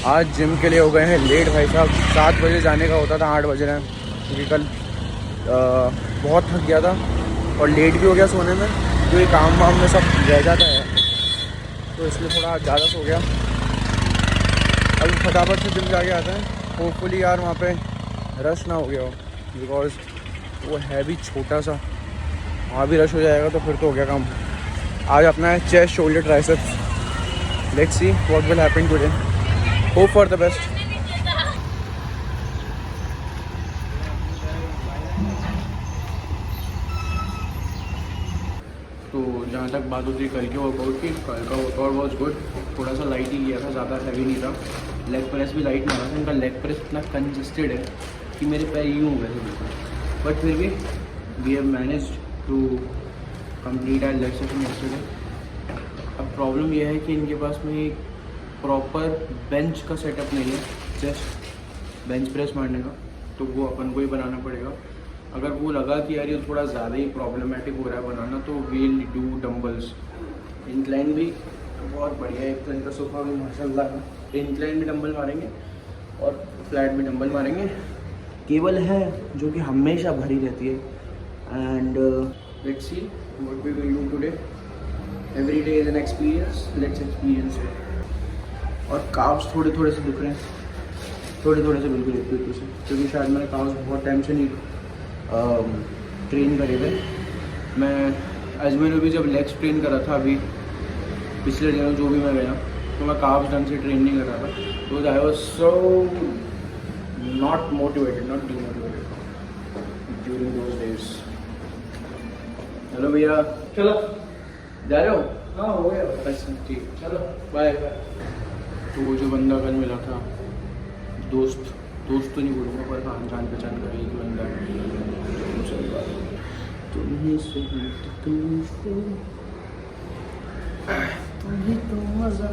आज जिम के लिए हो गए हैं लेट भाई साहब। 7 बजे जाने का होता था, 8 बज रहे हैं, क्योंकि कल बहुत थक गया था और लेट भी हो गया सोने में, क्योंकि काम वाम में सब रह जाता है, तो इसलिए थोड़ा ज़्यादा सो गया। अभी फटाफट से जिम जाके आते हैं। होपफुली यार वहाँ पे रश ना हो गया हो, बिकॉज वो है भी छोटा सा, वहाँ भी रश हो जाएगा तो फिर तो हो गया काम। आज अपना है chest, shoulder, triceps. Let's see what will happen today. Hope for the best. तो जहाँ तक बात होती है कल के वर्कआउट की, कल का वर्कआउट वॉज गुड। थोड़ा सा लाइट ही किया था, ज़्यादा हैवी नहीं था। लेग प्रेस भी लाइट नहीं था। इनका लेग प्रेस इतना कंजस्टेड है कि मेरे पैर यूँ हो गए थे बिल्कुल, बट फिर भी we have manage to complete our leg session yesterday. अब प्रॉब्लम यह है कि इनके पास में एक प्रॉपर बेंच का सेटअप नहीं है, जस्ट बेंच प्रेस मारने का, तो वो अपन को ही बनाना पड़ेगा। अगर वो लगा कि यार ये थोड़ा ज़्यादा ही प्रॉब्लमेटिक हो रहा है बनाना, तो वील डू डम्बल्स। इंक्लाइन भी बहुत बढ़िया है, एक तो इनका सोफा भी माशाल्लाह है। इंक्लाइन भी डंबल मारेंगे और फ्लैट भी डंबल मारेंगे। केबल है जो कि हमेशा भरी रहती है। And let's see what we will do today. Every day is an experience, let's experience it. और काव्स थोड़े थोड़े से दिख रहे हैं, थोड़े थोड़े से, बिल्कुल बिल्कुल से, क्योंकि शायद मैंने काव्स बहुत टाइम से नहीं ट्रेन करे थे। मैं अजमेर में भी जब लेग्स ट्रेन करा था अभी पिछले दिनों जो भी मैं गया, तो मैं काव्स ढंग से ट्रेन नहीं कर रहा था, तो I was so not motivated, not demotivated during those days. Hello भैया, चलो जा रहे हो? हाँ हो गया। अच्छा ठीक, चलो बाय बाय। तो वो जो बंदा कल मिला था, दोस्त तो नहीं बोलूँगा, पर हाँ जान पहचान का एक बंदा तुम्हें से तुम्हें तो मज़ा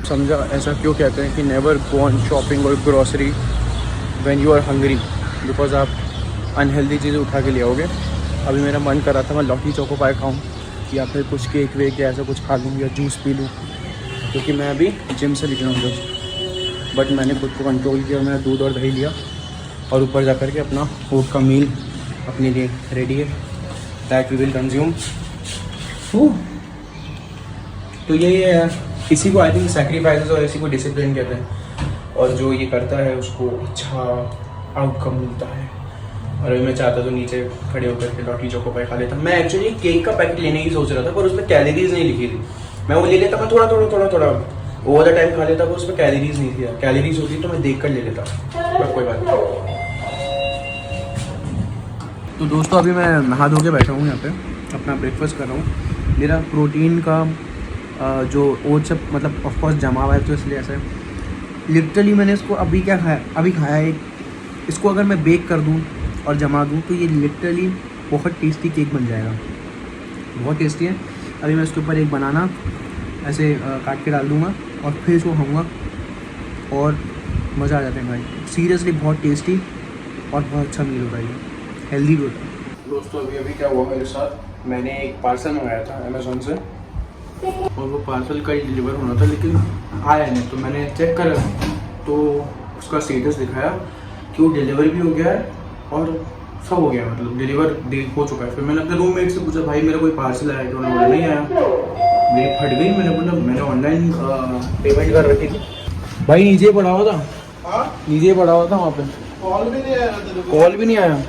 समझा ऐसा क्यों कहते हैं कि नेवर गो ऑन शॉपिंग और grocery when you are hungry, because आप अनहेल्दी चीज़ें उठा के ले आओगे। अभी मेरा मन कर रहा था मैं लॉटी चोको पाई खाऊं या फिर कुछ केक वेक या ऐसा कुछ खा लूँ या जूस पी लूँ, क्योंकि मैं अभी जिम से निकला हूँ जस्ट। बट मैंने खुद को कंट्रोल किया, मैंने दूध और दही लिया और ऊपर जा कर के अपना फूड का मील अपने लिए रेडी है, दैट वी विल कंज्यूम। तो ये इसी को आई थिंक सेक्रीफाइसेस और इसी को डिसिप्लिन कहते हैं, और जो ये करता है उसको अच्छा आउटकम मिलता है। और अभी मैं चाहता तो नीचे खड़े होकर के लॉटी चोको पाई खा लेता। मैं एक्चुअली केक का पैकेट लेने की सोच रहा था, पर उसमें कैलोरीज नहीं लिखी थी। मैं वो ले लेता, मैं थोड़ा ओवर द टाइम खा लेता, पर उसमें कैलोरीज नहीं थी। कैलोरीज होती तो मैं देख कर ले लेता, पर कोई बात नहीं। तो दोस्तों अभी मैं नहा धो के बैठा हूँ यहाँ पे, अपना ब्रेकफास्ट कर रहा हूँ। मेरा प्रोटीन का जो ओट्स सब मतलब ऑफकोर्स जमा हुआ है, तो इसलिए ऐसा है। लिटरली मैंने इसको अभी क्या खाया, अभी खाया है। इसको अगर मैं बेक कर दूँ और जमा दूँ तो ये लिटरली बहुत टेस्टी केक बन जाएगा, बहुत टेस्टी है। अभी मैं इसके ऊपर एक बनाना ऐसे काट के डाल दूँगा और फिर इसको खाऊँगा और मज़ा आ जाता है भाई। सीरियसली बहुत टेस्टी और बहुत अच्छा मील होता है, ये हेल्दी भी होता है। दोस्तों अभी क्या हुआ मेरे साथ, मैंने एक पार्सल मंगाया था अमेज़ॉन से और वो पार्सल कल डिलीवर होना था, लेकिन आया नहीं। तो मैंने चेक करा तो उसका स्टेटस दिखाया कि वो डिलीवर भी हो गया है और सब हो गया, मतलब डिलीवर हो चुका है। फिर मैंने अपने रूममेट से पूछा, भाई मेरा कोई पार्सल आया? तो उन्होंने बोला नहीं आया। मेरी फट गई, मैंने बोला मैंने ऑनलाइन पेमेंट कर रखी थी। भाई नीचे पड़ा हुआ था, नीचे पड़ा हुआ था वहाँ पे, कॉल भी नहीं आया।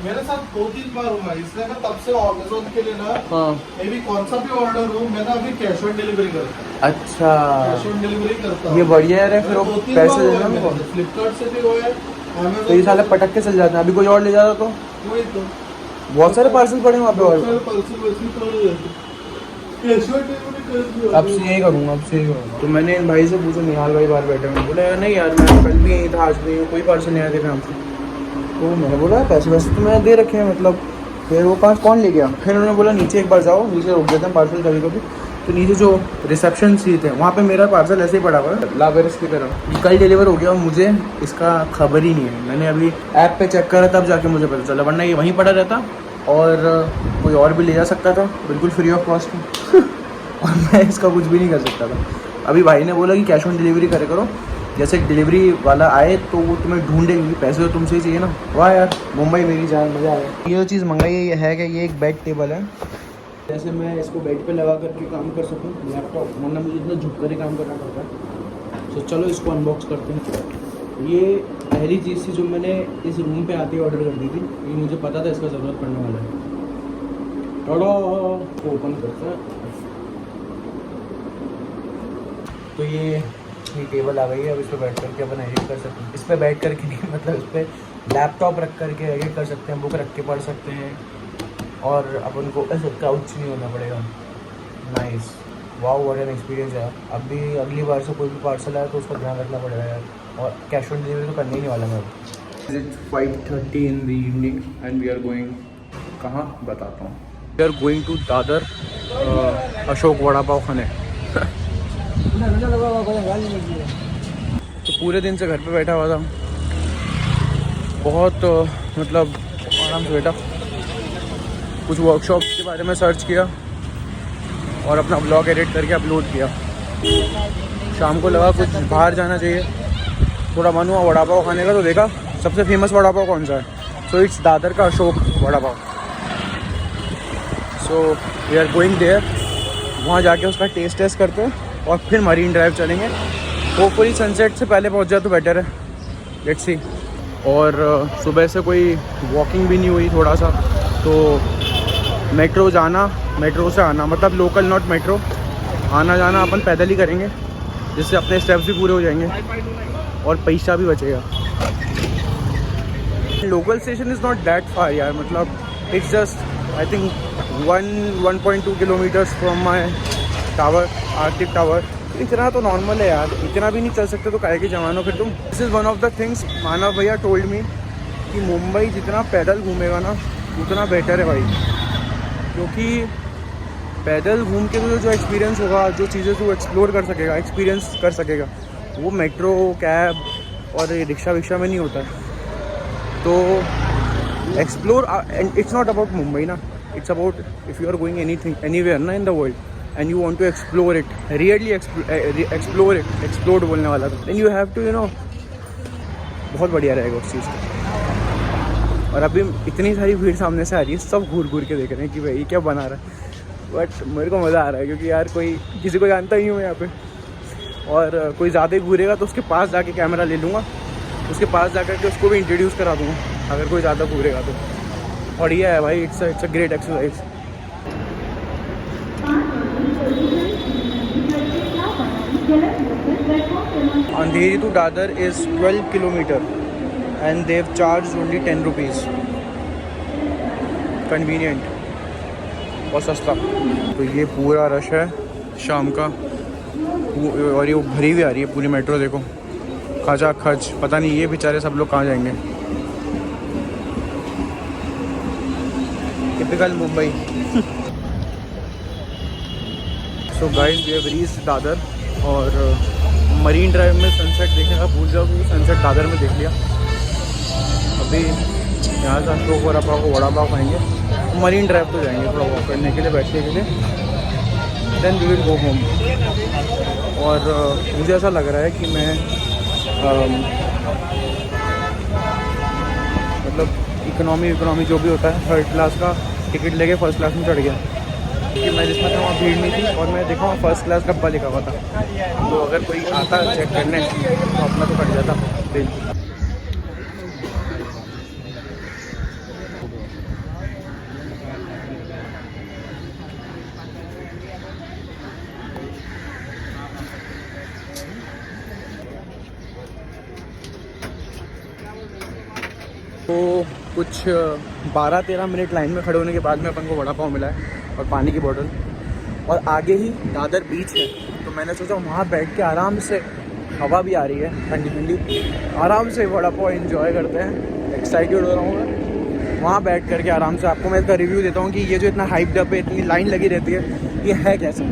मेरे साथ 2-3 बार हुआ है, इसलिए मैं तब से अमेज़न के लिए ना हाँ मे भी कौन सा भी ऑर्डर हो मैं ना अभी कैश ऑन डिलीवरी करता हूँ। अच्छा कैश ऑन डिलीवरी करता हूँ। ये बढ़िया है। फिर वो पैसे देना उनको, फ्लिपकार्ट से भी हुआ है, तो ये साले पटक के चल जाते हैं। अभी कोई और ले जाता तो वही तो बहुत सारे पार्सल पड़े हैं वहाँ पे। और अब से यही करूँगा, अब से यही करूँगा। तो मैंने इन भाई से पूछा, निहाल भाई बाहर बैठे हैं, बोला यार नहीं यार मैं कल भी यहीं था, आज भी कोई पार्सल नहीं आया थे काम से। तो मैंने बोला पैसे वैसे तो मैंने दे रखे हैं, मतलब फिर वो पास कौन ले गया। फिर उन्होंने बोला नीचे एक बार जाओ, नीचे रोक देते हैं पार्सल कभी कभी। तो नीचे जो रिसेप्शन सीट है वहाँ पे मेरा पार्सल ऐसे ही पड़ा हुआ है लावेरस की तरह, कल डिलीवर हो गया और मुझे इसका खबर ही नहीं है। मैंने अभी ऐप पे चेक करा तब जाके मुझे पता चला, वरना ये वहीं पड़ा रहता और कोई और भी ले जा सकता था बिल्कुल फ्री ऑफ कॉस्ट में और मैं इसका कुछ भी नहीं कर सकता था। अभी भाई ने बोला कि कैश ऑन डिलीवरी करे करो, जैसे डिलीवरी वाला आए तो वो तुम्हें ढूंढेगी, पैसे तो तुमसे ही चाहिए ना। वाह यार मुंबई मेरी जान, मज़ा आ गया। ये जो चीज़ मंगाई है कि ये एक बेड टेबल है, जैसे मैं इसको बेड पे लगा करके काम कर सकूँ लैपटॉप, वरना मुझे इतना झुक कर ही काम करना पड़ता है। तो चलो इसको अनबॉक्स करते हैं। ये पहली चीज़ थी जो मैंने इस रूम पे आते ही ऑर्डर कर दी थी, ये मुझे पता था इसका ज़रूरत पड़ने वाला है। थोड़ा ओपन करते हैं तो ये टेबल आ गई है। अब इस पर बैठ करके अपन एडिट कर सकते हैं। इस पर बैठ करके नहीं, मतलब इस पर लैपटॉप रख करके एडिट कर सकते हैं, बुक रख के पढ़ सकते हैं और अपन को ऐसे काउच नहीं होना पड़ेगा। Nice, wow what an experience है। अब भी अगली बार से कोई भी पार्सल आया तो उसका ध्यान रखना पड़ेगा यार, और कैश ऑन डिलीवरी तो करने ही नहीं वाला मैं। It's 5:30 in the evening and we are going, कहाँ बताता हूँ, we are going to Dadar Ashok vada pav खाने। तो पूरे दिन से घर पे बैठा हुआ था, बहुत मतलब आराम से बैठा, कुछ वर्कशॉप के बारे में सर्च किया और अपना ब्लॉग एडिट करके अपलोड किया। शाम को लगा कुछ बाहर जाना चाहिए, थोड़ा मन हुआ वड़ा पाव खाने का, तो देखा सबसे फेमस वड़ा पाव कौन सा है। सो इट्स दादर का Ashok vada pav. So we are going there, वहाँ जाके उसका टेस्ट करते हैं और फिर मरीन ड्राइव चलेंगे। होपफुली सनसेट से पहले पहुँच जाए तो बेटर है, लेट्स सी। और सुबह से कोई वॉकिंग भी नहीं हुई थोड़ा सा, तो मेट्रो जाना मेट्रो से आना, मतलब लोकल नॉट मेट्रो, आना जाना अपन पैदल ही करेंगे, जिससे अपने स्टेप्स भी पूरे हो जाएंगे और पैसा भी बचेगा। Local station is not that far यार, मतलब it's just I think 1.2 kilometres from my tower, Arctic tower. इतना तो नॉर्मल है यार, इतना भी नहीं चल सकते तो काहे के जमानों फिर तुम। This is one of the things Manav भैया टोल्ड मी कि मुंबई जितना पैदल घूमेगा ना उतना बेटर है भाई, क्योंकि पैदल घूम के जो एक्सपीरियंस होगा, जो चीज़ें तू एक्सप्लोर कर सकेगा, एक्सपीरियंस कर सकेगा, वो मेट्रो कैब और रिक्शा विक्शा में नहीं होता है। तो explore, and it's not about Mumbai ना, it's about if you are going anything anywhere ना in the world and you want to explore it, really explore it, explore बोलने वाला था, then you have to you know, बहुत बढ़िया रहेगा उस चीज़ का। और अभी इतनी सारी भीड़ सामने से आ रही है, सब घूर घूर के देख रहे हैं कि भाई क्या बना रहा है, बट मेरे को मज़ा आ रहा है क्योंकि यार कोई किसी को जानता ही हूँ यहाँ पे, और कोई ज़्यादा ही घूरेगा तो उसके पास जाके कैमरा ले लूँगा, उसके पास जाकर के उसको भी इंट्रोड्यूस करा दूँगा अगर कोई ज़्यादा घूरेगा तो। बढ़िया है भाई, it's a great exercise. Andheri to Dadar is 12 kilometre and they've charged only 10 rupees. Convenient, बहुत सस्ता। तो ये पूरा रश है शाम का, और ये भरी हुई आ रही है पूरी मेट्रो, देखो खचा खच, पता नहीं ये बेचारे सब लोग कहाँ जाएंगे। Typical Mumbai. So guys we have reached Dadar, और मरीन ड्राइव में सनसेट देखने का भूल जाओ क्योंकि सनसेट दादर में देख लिया। अभी यहाँ से अशोक वड़ा पाव को वड़ा पाव खाएंगे, मरीन ड्राइव तो जाएंगे थोड़ा वॉक करने के लिए, बैठने के लिए, then we will go home. और मुझे ऐसा लग रहा है कि मैं मतलब इकोनॉमी जो भी होता है, थर्ड क्लास का टिकट लेके फर्स्ट क्लास में चढ़ गया, क्योंकि मैं जिसमें था वहाँ भीड़ नहीं थी, और मैं देखा वहाँ फर्स्ट क्लास डब्बा लिखा हुआ था, तो अगर कोई आता चेक करने तो अपना तो कट जाता। तो कुछ 12-13 मिनट लाइन में खड़े होने के बाद में अपन को वड़ा पाव मिला है और पानी की बोतल, और आगे ही दादर बीच है। तो मैंने सोचा वहाँ बैठ के आराम से, हवा भी आ रही है ठंडी ठंडी, आराम से वड़ा पाव एंजॉय करते हैं। एक्साइटेड हो रहा हूँ मैं वहाँ बैठ करके आराम से। आपको मैं इसका रिव्यू देता हूँ कि ये जो इतना हाइप्ड अप है, इतनी लाइन लगी रहती है, ये है कैसे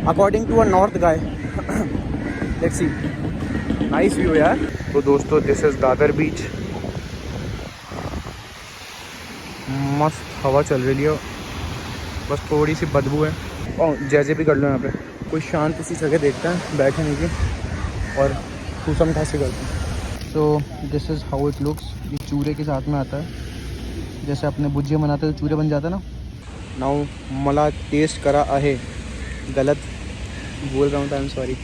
according to a north guy. Let's see. Nice view यार। तो दोस्तों दिस इज़ दादर बीच। मस्त हवा चल रही है, बस थोड़ी सी बदबू है। और जैसे भी कर लो यहाँ पे कोई शांत सी जगह देखता है बैठने की और ठूसम ठासी करते हैं। So this is how it looks. ये चूरे के साथ में आता है, जैसे अपने भुजिया बनाते हैं तो चूरे बन जाता है ना। नाउ मला टेस्ट करा आहे, गलत बोल रहा हूँ तो I am sorry.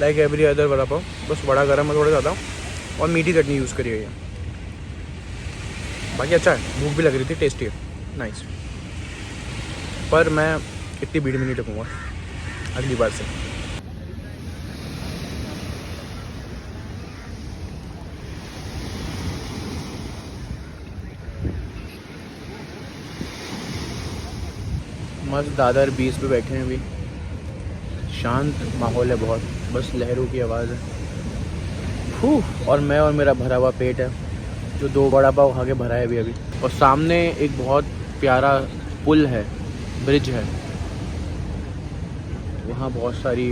Like every other vada pav, बस बड़ा गर्म है थोड़ा ज़्यादा और मीठी चटनी यूज़ करी है। बाकी अच्छा है, भूख भी लग रही थी, टेस्टी है, नाइस। पर मैं इतनी भीड़ में नहीं रुकूँगा अगली बार से। मस्त दादर बीच पे बैठे हैं अभी, शांत माहौल है बहुत, बस लहरों की आवाज़ है। और मैं और मेरा भरा हुआ पेट है जो 2 वड़ा पाव खा के भरा है अभी। और सामने एक बहुत प्यारा पुल है, ब्रिज है, वहाँ बहुत सारी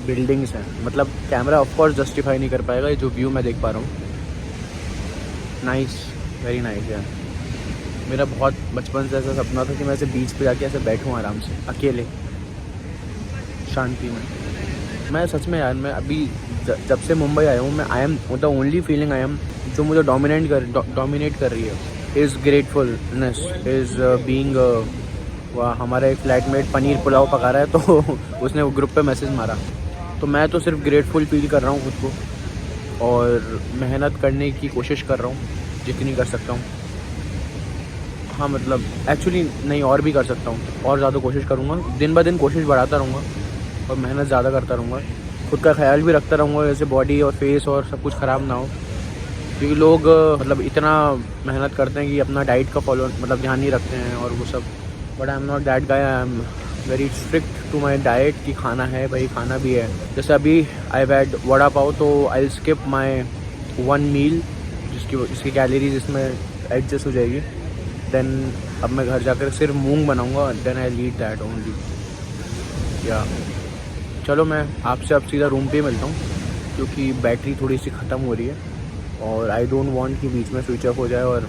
बिल्डिंग्स हैं। मतलब कैमरा ऑफ कोर्स जस्टिफाई नहीं कर पाएगा ये जो व्यू मैं देख पा रहा हूँ। नाइस, वेरी नाइस यार। मेरा बहुत बचपन से ऐसा सपना था कि मैं ऐसे बीच पे जाके ऐसे बैठूँ आराम से अकेले शांति में। मैं सच में यार, मैं अभी जब से मुंबई आया हूँ, मैं I am the only feeling I am जो मुझे डोमिनेट कर रही है इज़ ग्रेटफुलनेस, इज़ बीइंग। हमारा एक फ्लैटमेट पनीर पुलाव पका रहा है तो उसने वो ग्रुप पे मैसेज मारा, तो मैं तो सिर्फ ग्रेटफुल फील कर रहा हूँ खुद को और मेहनत करने की कोशिश कर रहा हूँ जितनी कर सकता हूँ। हाँ मतलब एक्चुअली नहीं, और भी कर सकता हूँ, और ज़्यादा कोशिश करूँगा, दिन ब दिन कोशिश बढ़ाता रहूँगा और मेहनत ज़्यादा करता रहूँगा। खुद का ख्याल भी रखता रहूँगा, जैसे बॉडी और फेस और सब कुछ ख़राब ना हो, क्योंकि लोग मतलब इतना मेहनत करते हैं कि अपना डाइट का फॉलो मतलब ध्यान नहीं रखते हैं और वो सब। But I am not that guy, I am very strict to my diet कि खाना है भाई, खाना भी है। जैसे अभी आई हैड वड़ा पाव, तो आई स्किप माई 1 मील जिसकी कैलोरीज इसमें एडजस्ट हो जाएगी। देन अब मैं घर जाकर सिर्फ मूंग बनाऊंगा, then I eat that only. या चलो मैं आपसे अब सीधा रूम पे ही मिलता हूँ, क्योंकि बैटरी थोड़ी सी ख़त्म हो रही है और आई डोंट वांट कि बीच में स्विच ऑफ हो जाए। और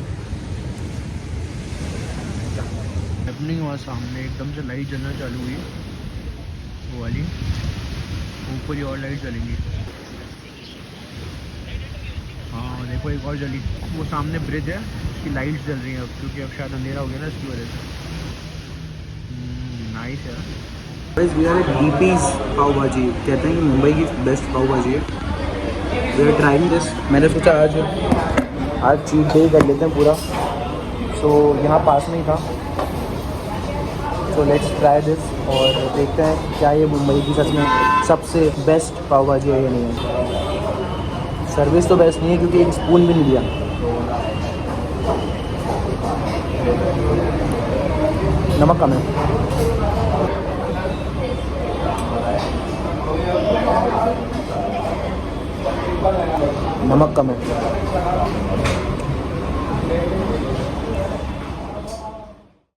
हैपनिंग हुआ सामने एकदम से लाइट जलना चालू हुई, वो वाली ऊपर ही और लाइट जलेंगी। हाँ देखो एक और जली, वो सामने ब्रिज है, उसकी लाइट्स जल रही हैं अब, क्योंकि अब शायद अंधेरा हो गया ना इसकी वजह से। नाइस है। वी आर एट डीपीज पाव भाजी, कहते हैं कि मुंबई की बेस्ट पाव भाजी है। We are trying this. मैंने सोचा आज चीट डे कर लेते हैं पूरा, सो यहाँ पास में ही था, सो लेट्स ट्राई दिस और देखते हैं क्या ये मुंबई की सच में सबसे बेस्ट पाव भाजी है या नहीं है। सर्विस तो बेस्ट नहीं है क्योंकि एक स्पून भी नहीं दिया। नमक कम है। नमक कम है।